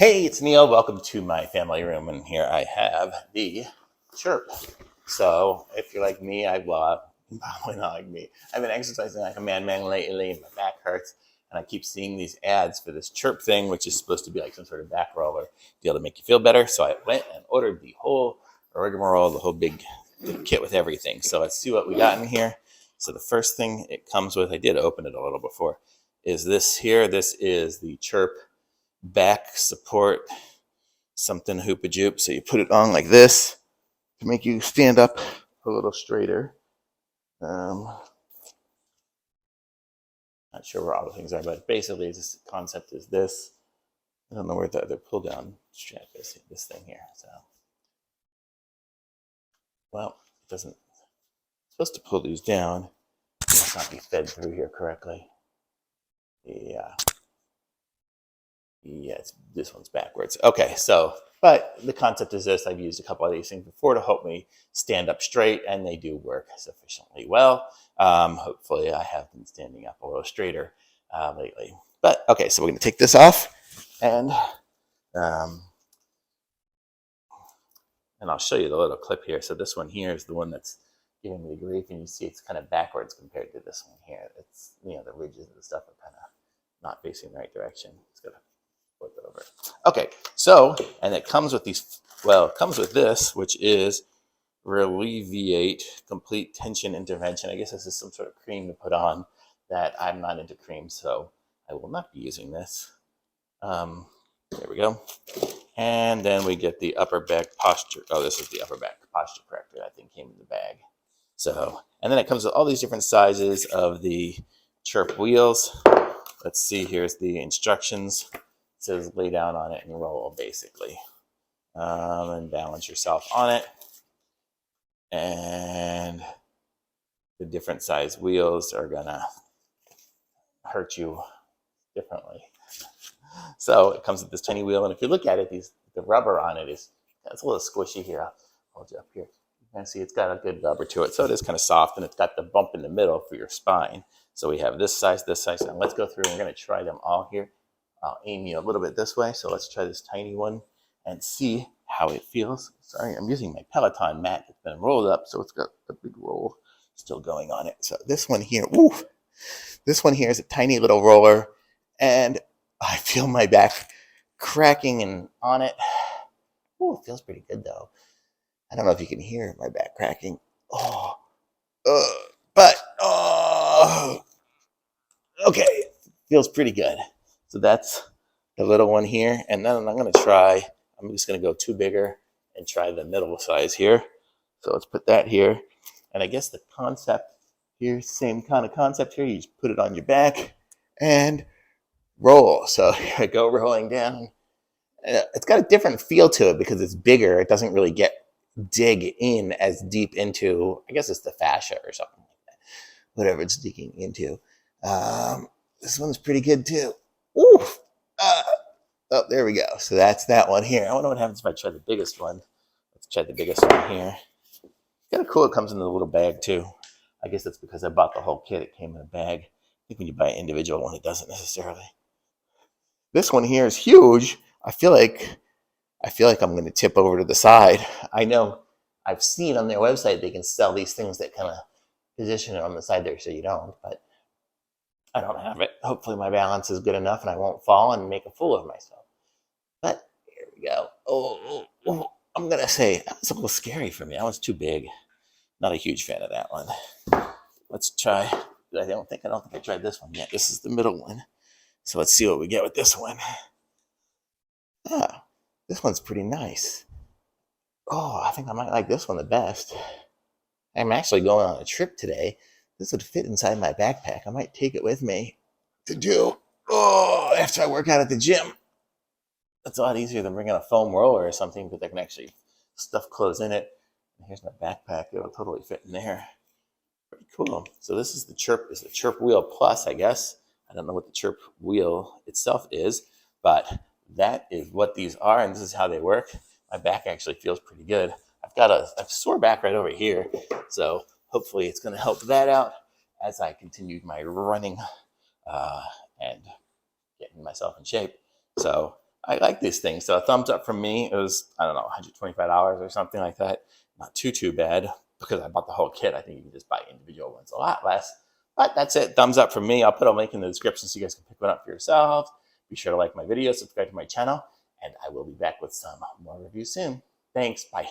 Hey, it's Neil. Welcome to my family room, and here I have the Chirp. So, if you're like me, probably not like me. I've been exercising like a madman lately, and my back hurts, and I keep seeing these ads for this Chirp thing, which is supposed to be like some sort of back roller deal to make you feel better. So I went and ordered the whole rigmarole, the whole big kit with everything. So let's see what we got in here. So the first thing it comes with, I did open it a little before, is this here. This is the Chirp back support something hoopa joop. So you put it on like this to make you stand up a little straighter. Not sure where all the things are, but basically this concept is this. I don't know where the other pull down strap is. This thing here. So, well, it doesn't. It's supposed to pull these down. It must not be fed through here correctly. Yeah. Yeah, this one's backwards. Okay, so, but the concept is this. I've used a couple of these things before to help me stand up straight, and they do work sufficiently well. Hopefully, I have been standing up a little straighter lately. But, okay, so we're going to take this off, and I'll show you the little clip here. So this one here is the one that's giving me grief, and you see it's kind of backwards compared to this one here. It's, the ridges and stuff are kind of not facing the right direction. It's going to flip it over. Okay, so, and it comes with these, it comes with this, which is Relievate Complete Tension Intervention. I guess this is some sort of cream to put on that I'm not into cream, so I will not be using this. There we go. And then we get the upper back posture. Oh, this is the upper back posture corrector that I think came in the bag. So, and then it comes with all these different sizes of the Chirp wheels. Let's see, here's the instructions. It says lay down on it and roll, basically. And balance yourself on it. And the different size wheels are gonna hurt you differently. So it comes with this tiny wheel, and if you look at it, the rubber on it it's a little squishy here. I'll hold you up here. You can see it's got a good rubber to it, so it is kind of soft, and it's got the bump in the middle for your spine. So we have this size, and let's go through and we're going to try them all here. I'll aim you a little bit this way, so let's try this tiny one and see how it feels. Sorry, I'm using my Peloton mat. It's been rolled up, so it's got a big roll still going on it. So this one here, this one here is a tiny little roller, and I feel my back cracking and on it. It feels pretty good though. I don't know if you can hear my back cracking. Okay, feels pretty good. So that's the little one here, and then I'm just going to go two bigger and try the middle size here. So let's put that here, and I guess the concept here, same kind of concept here. You just put it on your back and roll. So here I go, rolling down. It's got a different feel to it because it's bigger. It doesn't really dig in as deep into, I guess it's the fascia or something like that, whatever it's digging into. This one's pretty good too. Oh, there we go. So that's that one here. I wonder what happens if I try the biggest one. Let's try the biggest one here. Kind of cool. It comes in a little bag too. I guess that's because I bought the whole kit. It came in a bag. I think when you buy an individual one, it doesn't necessarily. This one here is huge. I feel like I'm going to tip over to the side. I know I've seen on their website they can sell these things that kind of position it on the side there so you don't, but I don't have it. Hopefully my balance is good enough and I won't fall and make a fool of myself. But here we go. I'm going to say that was a little scary for me. That was too big. Not a huge fan of that one. Let's try. I don't think I tried this one yet. This is the middle one. So let's see what we get with this one. This one's pretty nice. I think I might like this one the best. I'm actually going on a trip today. This would fit inside my backpack. I might take it with me to do after I work out at the gym. That's a lot easier than bringing a foam roller or something, because I can actually stuff clothes in it. And here's my backpack. It'll totally fit in there. Pretty cool. So this is the Chirp Wheel Plus, I guess. I don't know what the Chirp Wheel itself is, but that is what these are, and this is how they work. My back actually feels pretty good. I've got a sore back right over here, so hopefully it's going to help that out as I continue my running and getting myself in shape. So I like these things. So a thumbs up from me. It was, I don't know, $125 or something like that. Not too bad because I bought the whole kit. I think you can just buy individual ones a lot less. But that's it. Thumbs up from me. I'll put a link in the description so you guys can pick one up for yourselves. Be sure to like my video, subscribe to my channel, and I will be back with some more reviews soon. Thanks. Bye.